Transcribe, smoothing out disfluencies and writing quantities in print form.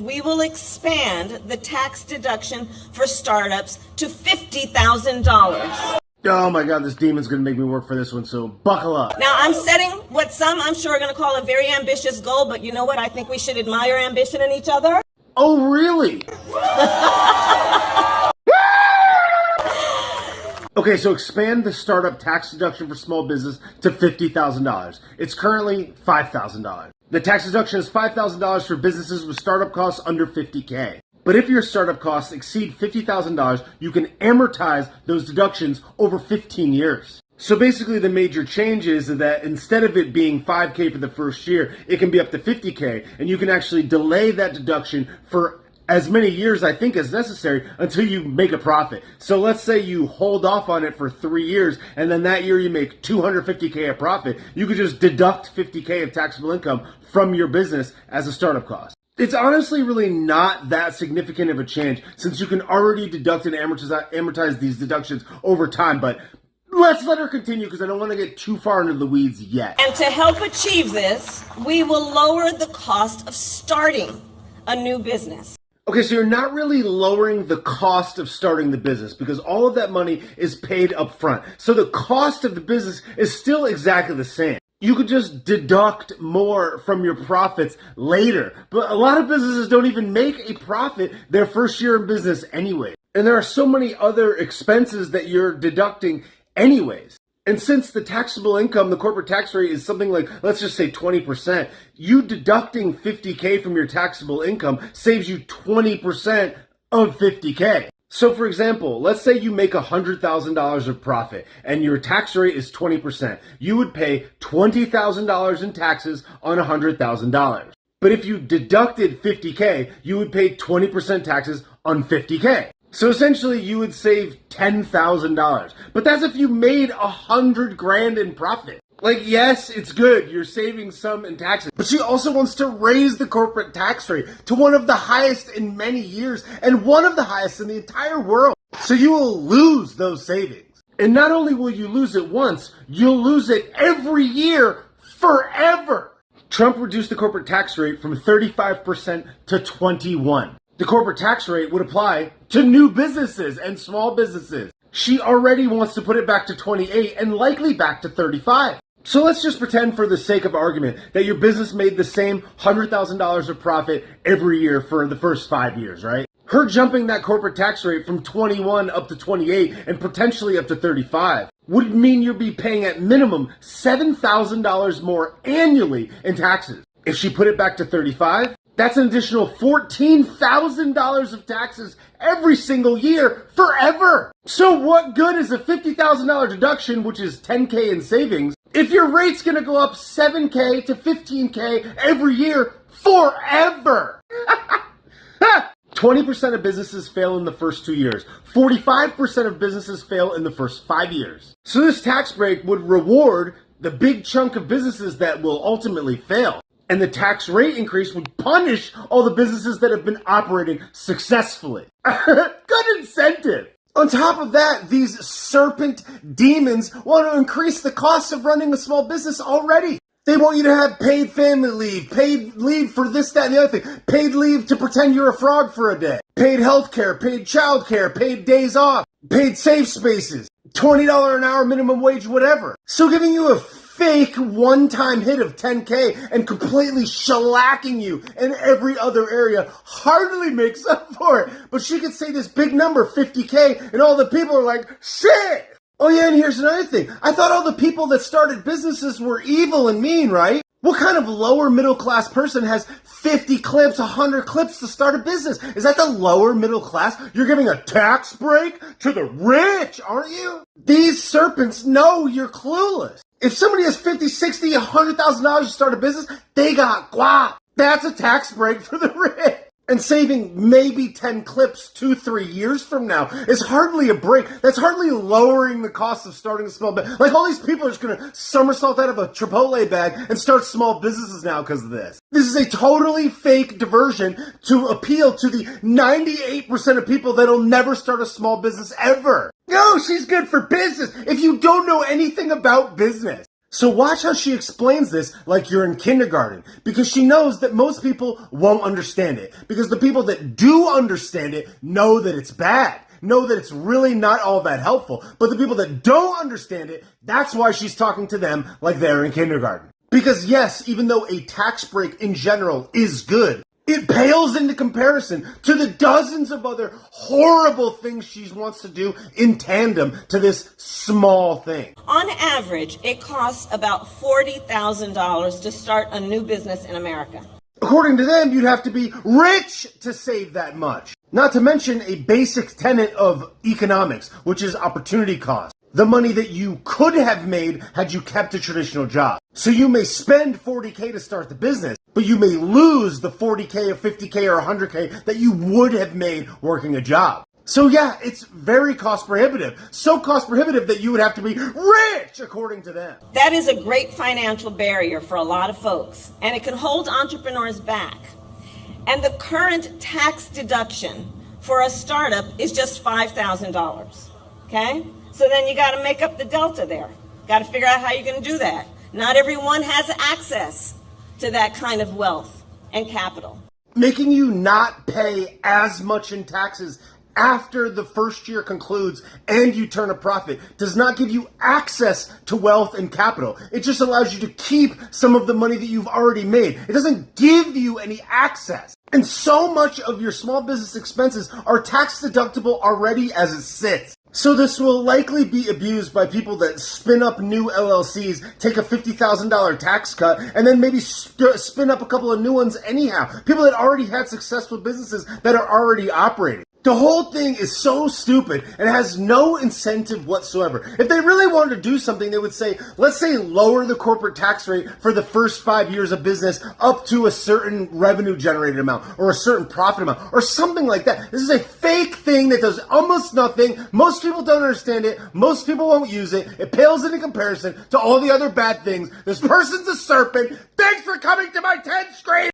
we will expand the tax deduction for startups to $50,000. Oh my God, this demon's gonna make me work for this one, so buckle up. Now, I'm setting what some I'm sure are going to call a very ambitious goal, but you know what? I think we should admire ambition in each other. Oh, really? Okay, so expand the startup tax deduction for small business to $50,000. It's currently $5,000. The tax deduction is $5,000 for businesses with startup costs under $50K. But if your startup costs exceed $50,000, you can amortize those deductions over 15 years. So basically the major change is that instead of it being $5K for the first year, it can be up to $50K, and you can actually delay that deduction for as many years, I think, as necessary until you make a profit. So let's say you hold off on it for 3 years, and then that year you make $250K a profit. You could just deduct $50K of taxable income from your business as a startup cost. It's honestly really not that significant of a change, since you can already deduct and amortize these deductions over time, but let's let her continue because I don't want to get too far into the weeds yet. And to help achieve this, we will lower the cost of starting a new business. Okay, so you're not really lowering the cost of starting the business because all of that money is paid up front. So the cost of the business is still exactly the same. You could just deduct more from your profits later. But a lot of businesses don't even make a profit their first year in business anyway. And there are so many other expenses that you're deducting anyways. And since the taxable income, the corporate tax rate is something like, let's just say 20%, you deducting $50K from your taxable income saves you 20% of $50K. So for example, let's say you make $100,000 of profit and your tax rate is 20%. You would pay $20,000 in taxes on $100,000. But if you deducted $50K, you would pay 20% taxes on $50K. So essentially you would save $10,000. But that's if you made $100,000 in profit. Like, yes, it's good. You're saving some in taxes. But she also wants to raise the corporate tax rate to one of the highest in many years and one of the highest in the entire world. So you will lose those savings. And not only will you lose it once, you'll lose it every year forever. Trump reduced the corporate tax rate from 35% to 21%. The corporate tax rate would apply to new businesses and small businesses. She already wants to put it back to 28 and likely back to 35. So let's just pretend for the sake of argument that your business made the same $100,000 of profit every year for the first 5 years, right? Her jumping that corporate tax rate from 21 up to 28 and potentially up to 35 would mean you'd be paying at minimum $7,000 more annually in taxes. If she put it back to 35, that's an additional $14,000 of taxes every single year forever. So what good is a $50,000 deduction, which is $10K in savings, if your rate's gonna go up $7K to $15K every year forever? 20% of businesses fail in the first 2 years. 45% of businesses fail in the first 5 years. So this tax break would reward the big chunk of businesses that will ultimately fail. And the tax rate increase would punish all the businesses that have been operating successfully. Good incentive. On top of that, these serpent demons want to increase the cost of running a small business already. They want you to have paid family leave, paid leave for this, that, and the other thing, paid leave to pretend you're a frog for a day, paid healthcare, paid childcare, paid days off, paid safe spaces, $20 an hour minimum wage, whatever. So giving you a fake one-time hit of $10K and completely shellacking you in every other area hardly makes up for it. But she could say this big number, $50K, and all the people are like, shit! Oh yeah, and here's another thing. I thought all the people that started businesses were evil and mean, right? What kind of lower middle class person has 50 clips, 100 clips to start a business? Is that the lower middle class? You're giving a tax break to the rich, aren't you? These serpents know you're clueless. If somebody has $50, $60, $100,000 to start a business, they got guap. That's a tax break for the rich. And saving maybe 10 clips 2-3 years from now is hardly a break. That's hardly lowering the cost of starting a small business. Like, all these people are just going to somersault out of a Chipotle bag and start small businesses now because of this. This is a totally fake diversion to appeal to the 98% of people that'll never start a small business ever. No, she's good for business if you don't know anything about business. So watch how she explains this like you're in kindergarten, because she knows that most people won't understand it, because the people that do understand it know that it's bad, know that it's really not all that helpful. But the people that don't understand it, that's why she's talking to them like they're in kindergarten. Because yes, even though a tax break in general is good, it pales into comparison to the dozens of other horrible things she wants to do in tandem to this small thing. On average, it costs about $40,000 to start a new business in America. According to them, you'd have to be rich to save that much. Not to mention a basic tenet of economics, which is opportunity cost. The money that you could have made had you kept a traditional job. So you may spend $40K to start the business, but you may lose the $40K or $50K or $100K that you would have made working a job. So yeah, it's very cost prohibitive. So cost prohibitive that you would have to be rich, according to them. That is a great financial barrier for a lot of folks, and it can hold entrepreneurs back. And the current tax deduction for a startup is just $5,000, okay? So then you got to make up the delta there. Got to figure out how you're going to do that. Not everyone has access to that kind of wealth and capital. Making you not pay as much in taxes after the first year concludes and you turn a profit does not give you access to wealth and capital. It just allows you to keep some of the money that you've already made. It doesn't give you any access. And so much of your small business expenses are tax deductible already as it sits. So this will likely be abused by people that spin up new LLCs, take a $50,000 tax cut, and then maybe spin up a couple of new ones anyhow. People that already had successful businesses that are already operating. The whole thing is so stupid and has no incentive whatsoever. If they really wanted to do something, they would say, let's say lower the corporate tax rate for the first 5 years of business up to a certain revenue generated amount or a certain profit amount or something like that. This is a fake thing that does almost nothing. Most people don't understand it. Most people won't use it. It pales into comparison to all the other bad things. This person's a serpent. Thanks for coming to my 10 screen.